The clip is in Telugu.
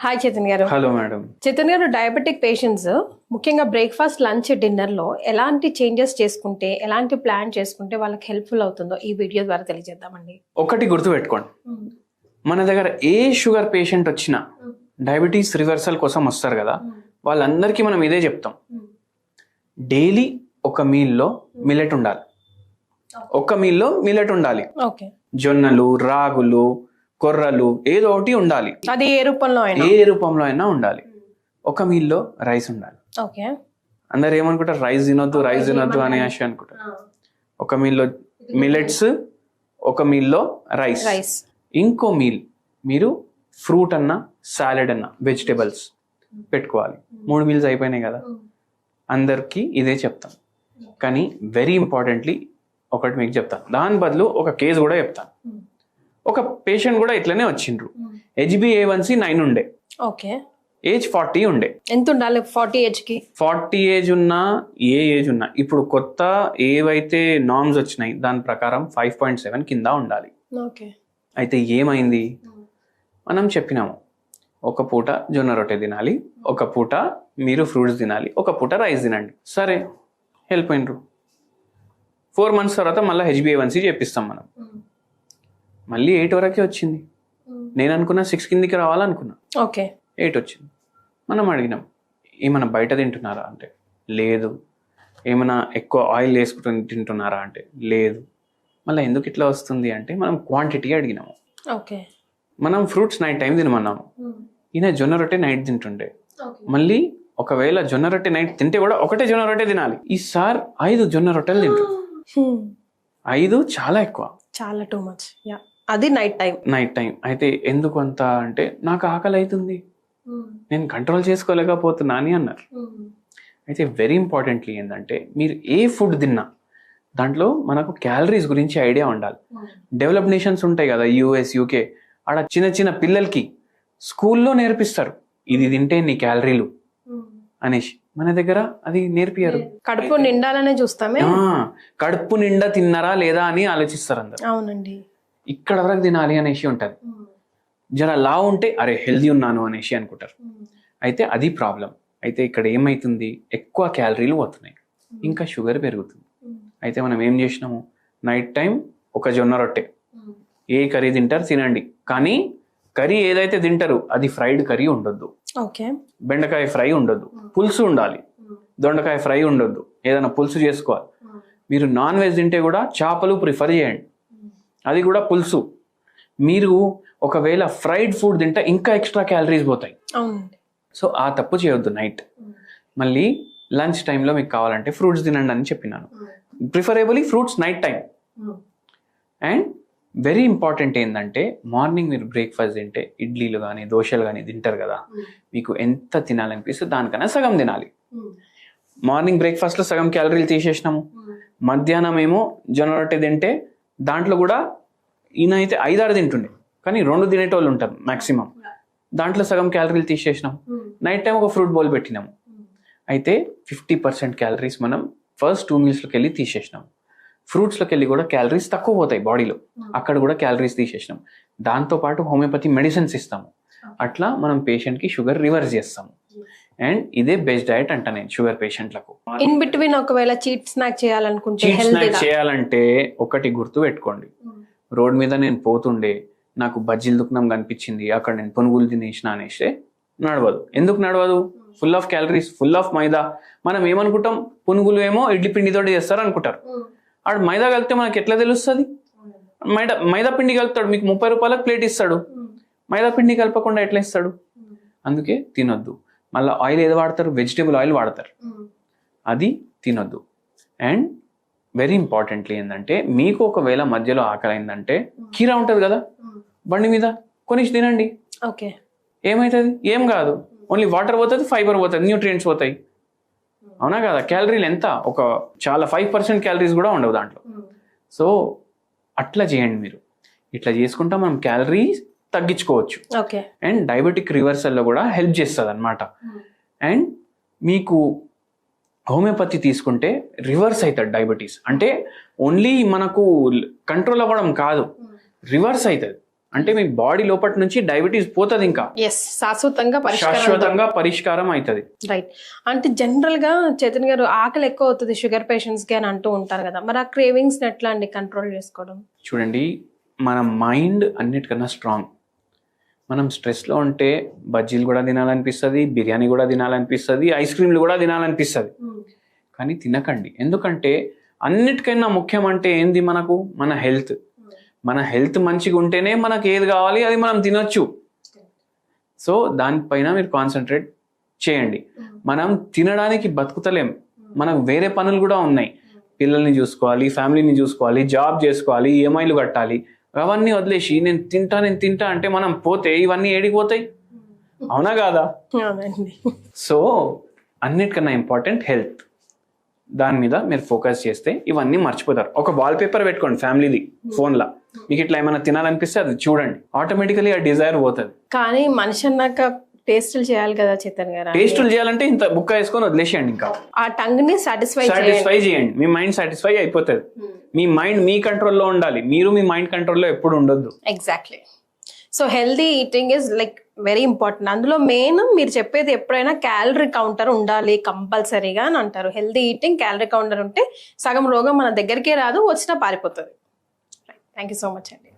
హాయ్ చైతన్య గారు. Hello madam. చైతన్య గారు, డయాబెటిక్ పేషెంట్స్ ముఖ్యంగా బ్రేక్ఫాస్ట్, లంచ్, డిన్నర్ లో ఎలాంటి చేంజెస్ చేసుకుంటే, ఎలాంటి ప్లాన్ చేసుకుంటే వాళ్ళకి హెల్ప్ఫుల్ అవుతుందో ఈ వీడియో ద్వారా తెలియజేద్దామండి. ఒకటి గుర్తుపెట్టుకోండి, మన దగ్గర ఏ షుగర్ పేషెంట్ వచ్చినా డయాబెటీస్ రివర్సల్ కోసం వస్తారు కదా, వాళ్ళందరికీ మనం ఇదే చెప్తాం. డైలీ ఒక మీల్లో మిల్లెట్ ఉండాలి. ఒక మీల్లో మిల్లెట్ ఉండాలి. ఓకే. జొన్నలు, రాగులు, కొర్రలు ఏదో ఒకటి ఉండాలి. అది ఏ రూపంలో అయినా ఉండాలి. ఒక మీల్లో రైస్ ఉండాలి. ఓకే. అందరు ఏమనుకుంటారు, రైస్ తినొద్దు అని ఆశ అనుకుంటారు. ఒక మీల్లో మిల్లెట్స్, ఒక మీల్లో రైస్. ఇంకో మీల్ మీరు ఫ్రూట్ అన్నా, సాలెడ్ అన్నా, వెజిటేబుల్స్ పెట్టుకోవాలి. 3 మీల్స్ అయిపోయినాయి కదా. అందరికీ ఇదే చెప్తాం. కానీ వెరీ ఇంపార్టెంట్లీ ఒకటి మీకు చెప్తాను, దాని బదులు ఒక కేసు కూడా చెప్తాను. ఒక పేషెంట్ కూడా ఇట్లనే వచ్చిండ్రు. HbA1c 9 ఉండే. ఓకే. ఏజ్ 40 ఉండే. ఎంత ఉండాలి 40 ఏజ్ కి? 40 ఏజ్ ఉన్నా, ఏ ఏజ్ ఉన్నా, ఇప్పుడు కొత్త ఏవైతే నార్మ్స్ వచ్చినాయి దాని ప్రకారం 5.7 కింద ఉండాలి. ఓకే. అయితే ఏమైంది, మనం చెప్పినాము ఒక పూట జొన్న రొట్టె తినాలి, ఒక పూట మీరు ఫ్రూట్స్ తినాలి, ఒక పూట రైస్ తినండి. సరే, వెళ్ళిపోయినరు. 4 months తర్వాత మళ్ళీ HbA1c చేపిస్తాం మనం. మళ్ళీ 8 వరకే వచ్చింది. నేను అనుకున్నా 6 కిందికి రావాలనుకున్నా. ఓకే. 8 వచ్చింది. మనం అడిగినాం, ఏమైనా బయట తింటున్నారా అంటే లేదు. ఏమైనా ఎక్కువ ఆయిల్ వేసుకుంటూ తింటున్నారా అంటే లేదు. మళ్ళీ ఎందుకు ఇట్లా వస్తుంది అంటే మనం క్వాంటిటీ అడిగినాము. ఓకే. మనం ఫ్రూట్స్ నైట్ టైం తినమన్నాము. ఈయన జొన్న రొట్టె నైట్ తింటుండే. మళ్ళీ ఒకవేళ జొన్న రొట్టె నైట్ తింటే కూడా ఒకటే జొన్న రొట్టె తినాలి. ఈ సార్ 5 జొన్న రొట్టెలు తింటారు. 5 చాలా ఎక్కువ, చాలా టూ మచ్. అది నైట్ టైం. అయితే ఎందుకు అంత అంటే నాకు ఆకలి అవుతుంది, నేను కంట్రోల్ చేసుకోలేకపోతున్నా అని అన్నారు. అయితే వెరీ ఇంపార్టెంట్లీ ఏంటంటే మీరు ఏ ఫుడ్ తిన్నా దాంట్లో మనకు క్యాలరీస్ గురించి ఐడియా ఉండాలి. డెవలప్ నేషన్స్ ఉంటాయి కదా, US, UK, ఆడ చిన్న చిన్న పిల్లలకి స్కూల్లో నేర్పిస్తారు ఇది తింటే నీ క్యాలరీలు అనేసి. మన దగ్గర అది నేర్పియారు. కడుపు నిండాలనే చూస్తామే. కడుపు నిండా తిన్నారా లేదా అని ఆలోచిస్తారు అందరు. అవునండి. ఇక్కడ వరకు తినాలి అనేసి ఉంటుంది. జర లా ఉంటే అరే హెల్దీ ఉన్నాను అనేసి అనుకుంటారు. అయితే అది ప్రాబ్లం. అయితే ఇక్కడ ఏమైతుంది, ఎక్కువ క్యాలరీలు పోతున్నాయి, ఇంకా షుగర్ పెరుగుతుంది. అయితే మనం ఏం చేసినాము, నైట్ టైం ఒక జొన్న రొట్టె, ఏ కర్రీ తింటారు తినండి, కానీ కర్రీ ఏదైతే తింటారు అది ఫ్రైడ్ కర్రీ ఉండొద్దు. ఓకే. బెండకాయ ఫ్రై ఉండొద్దు, పులుసు ఉండాలి. దొండకాయ ఫ్రై ఉండొద్దు, ఏదైనా పులుసు చేసుకోవాలి. మీరు నాన్ వెజ్ తింటే కూడా చేపలు ప్రిఫర్ చేయండి, అది కూడా పులుసు. మీరు ఒకవేళ ఫ్రైడ్ ఫుడ్ తింటే ఇంకా ఎక్స్ట్రా క్యాలరీస్ పోతాయి. సో ఆ తప్పు చేయొద్దు నైట్. మళ్ళీ లంచ్ టైంలో మీకు కావాలంటే ఫ్రూట్స్ తినండి అని చెప్పినాను. Preferably fruits night time. And very important ఏంటంటే మార్నింగ్ మీరు బ్రేక్ఫాస్ట్ తింటే ఇడ్లీలు కానీ దోశలు కానీ తింటారు కదా, మీకు ఎంత తినాలనిపిస్తే దానికన్నా సగం తినాలి. మార్నింగ్ బ్రేక్ఫాస్ట్లో సగం క్యాలరీలు తీసేసినాము. మధ్యాహ్నం ఏమో జొన్న రొట్టె తింటే దాంట్లో కూడా ఈయన అయితే 5-6 తింటుండే, కానీ 2 తినేటోళ్ళు ఉంటారు మ్యాక్సిమం. దాంట్లో సగం క్యాలరీలు తీసేసినాం. నైట్ టైం ఒక ఫ్రూట్ బౌల్ పెట్టినాము. అయితే 50% క్యాలరీస్ మనం ఫస్ట్ 2 మీల్స్లోకి వెళ్ళి తీసేసినాం. ఫ్రూట్స్లోకి వెళ్ళి కూడా క్యాలరీస్ తక్కువ పోతాయి బాడీలో, అక్కడ కూడా క్యాలరీస్ తీసేసినాం. దాంతోపాటు హోమియోపతి మెడిసిన్స్ ఇస్తాము. అట్లా మనం పేషెంట్కి షుగర్ రివర్స్ చేస్తాము. అండ్ ఇదే బెస్ట్ డయట్ అంట నేను షుగర్ పేషెంట్లకు. ఇన్ బిట్వీన్ ఒకవేళ చీట్ స్నాక్ చేయాలంటే ఒకటి గుర్తు పెట్టుకోండి, రోడ్ మీద నేను పోతుండే నాకు బజ్జీలు దుకాణం కనిపించింది, అక్కడ నేను పునుగులు తినేసిన అనేస్తే నడవదు. ఎందుకు నడవదు? Full of calories, full of maida. మనం ఏమనుకుంటాం, పునుగులు ఏమో ఇడ్లీ పిండితోటి చేస్తారు అనుకుంటారు. ఆడు మైదా కలిపితే మనకి ఎట్లా తెలుస్తుంది? మైదా పిండి కలుపుతాడు, మీకు 30 రూపాయలకు ప్లేట్ ఇస్తాడు. మైదా పిండి కలపకుండా ఎట్లా ఇస్తాడు? అందుకే తినొద్దు. మళ్ళీ ఆయిల్ ఏది వాడతారు? వెజిటేబుల్ ఆయిల్ వాడతారు, అది తినొద్దు. అండ్ వెరీ ఇంపార్టెంట్లీ ఏంటంటే మీకు ఒకవేళ మధ్యలో ఆకలి అయిందంటే కీరా ఉంటుంది కదా బండి మీద, కొనిసి తినండి. ఓకే. ఏమవుతుంది? ఏం కాదు, ఓన్లీ వాటర్ పోతుంది, ఫైబర్ పోతుంది, న్యూట్రియంట్స్ పోతాయి. అవునా కదా? క్యాలరీలు ఎంత, ఒక చాలా 5% క్యాలరీస్ కూడా ఉండవు దాంట్లో. సో అట్లా చేయండి మీరు. ఇట్లా చేసుకుంటా మనం క్యాలరీస్ తగ్గించుకోవచ్చు. అండ్ డయాబెటిక్ రివర్సల్లో కూడా హెల్ప్ చేస్తుంది అనమాట. అండ్ మీకు హోమియోపతి తీసుకుంటే రివర్స్ అవుతుంది డయాబెటీస్. అంటే ఓన్లీ మనకు కంట్రోల్ అవ్వడం కాదు, రివర్స్ అవుతుంది. అంటే మీ బాడీ లోపటి నుంచి డయాబెటీస్ పోతుంది, ఇంకా ఎస్, శాశ్వతంగా శాశ్వతంగా పరిష్కారం అవుతుంది. రైట్. అంటే జనరల్ గా చైతన్య గారు ఆకలి ఎక్కువ అవుతుంది షుగర్ పేషెంట్స్ కి అని అంటూ ఉంటారు కదా, మరి ఆ క్రేవింగ్స్ ఎట్లా అండి కంట్రోల్ చేసుకోవడం? చూడండి, మన మైండ్ అన్నిటికన్నా స్ట్రాంగ్. మనం స్ట్రెస్లో ఉంటే బజ్జీలు కూడా తినాలనిపిస్తుంది, బిర్యానీ కూడా తినాలనిపిస్తుంది, ఐస్ క్రీమ్లు కూడా తినాలనిపిస్తుంది. కానీ తినకండి. ఎందుకంటే అన్నిటికైనా ముఖ్యం అంటే ఏంది మనకు? మన హెల్త్. మన హెల్త్ మంచిగా ఉంటేనే మనకు ఏది కావాలి అది మనం తినొచ్చు. సో దానిపైన మీరు కాన్సన్ట్రేట్ చేయండి. మనం తినడానికి బతుకుతలేం, మనకు వేరే పనులు కూడా ఉన్నాయి. పిల్లల్ని చూసుకోవాలి, ఫ్యామిలీని చూసుకోవాలి, జాబ్ చేసుకోవాలి, ఈఎంఐలు కట్టాలి. అవన్నీ వదిలేసి నేను తింటా అంటే మనం పోతే ఇవన్నీ ఏడికి అవునా కాదా? సో అన్నిటికన్నా ఇంపార్టెంట్ హెల్త్. దాని మీద మీరు ఫోకస్ చేస్తే ఇవన్నీ మర్చిపోతారు. ఒక వాల్ పేపర్ పెట్టుకోండి ఫ్యామిలీది ఫోన్లో, మీకు ఇట్లా ఏమైనా తినాలనిపిస్తే అది చూడండి, ఆటోమేటికలీ ఆ డిజైర్ పోతుంది. కానీ మనిషి అన్నాక టేస్టులు చేయాలి కదా చైతన్య గారు. టేస్టులు చేయాలంటే ఇంత బుక్క వేసుకొని వదిలేసేయండి. ఇంకా ఆ టంగ్ ని సాటిస్ఫై చేయండి. మీ మైండ్ సాటిస్ఫై అయిపోతుంది. మీ మైండ్ మీ కంట్రోల్లో ఉండాలి, మీరు మీ మైండ్ కంట్రోల్లో ఎప్పుడు ఉండొద్దు. Exactly. So healthy eating is like very important. అందులో మెయిన్ మీరు చెప్పేది ఎప్పుడైనా క్యాలరీ కౌంటర్ ఉండాలి కంపల్సరీగా అని అంటారు. హెల్దీ ఈటింగ్, క్యాలరీ కౌంటర్ ఉంటే సగం రోగం మన దగ్గరికే రాదు, వచ్చినా పారిపోతుంది. థ్యాంక్ యూ సో మచ్ అండి.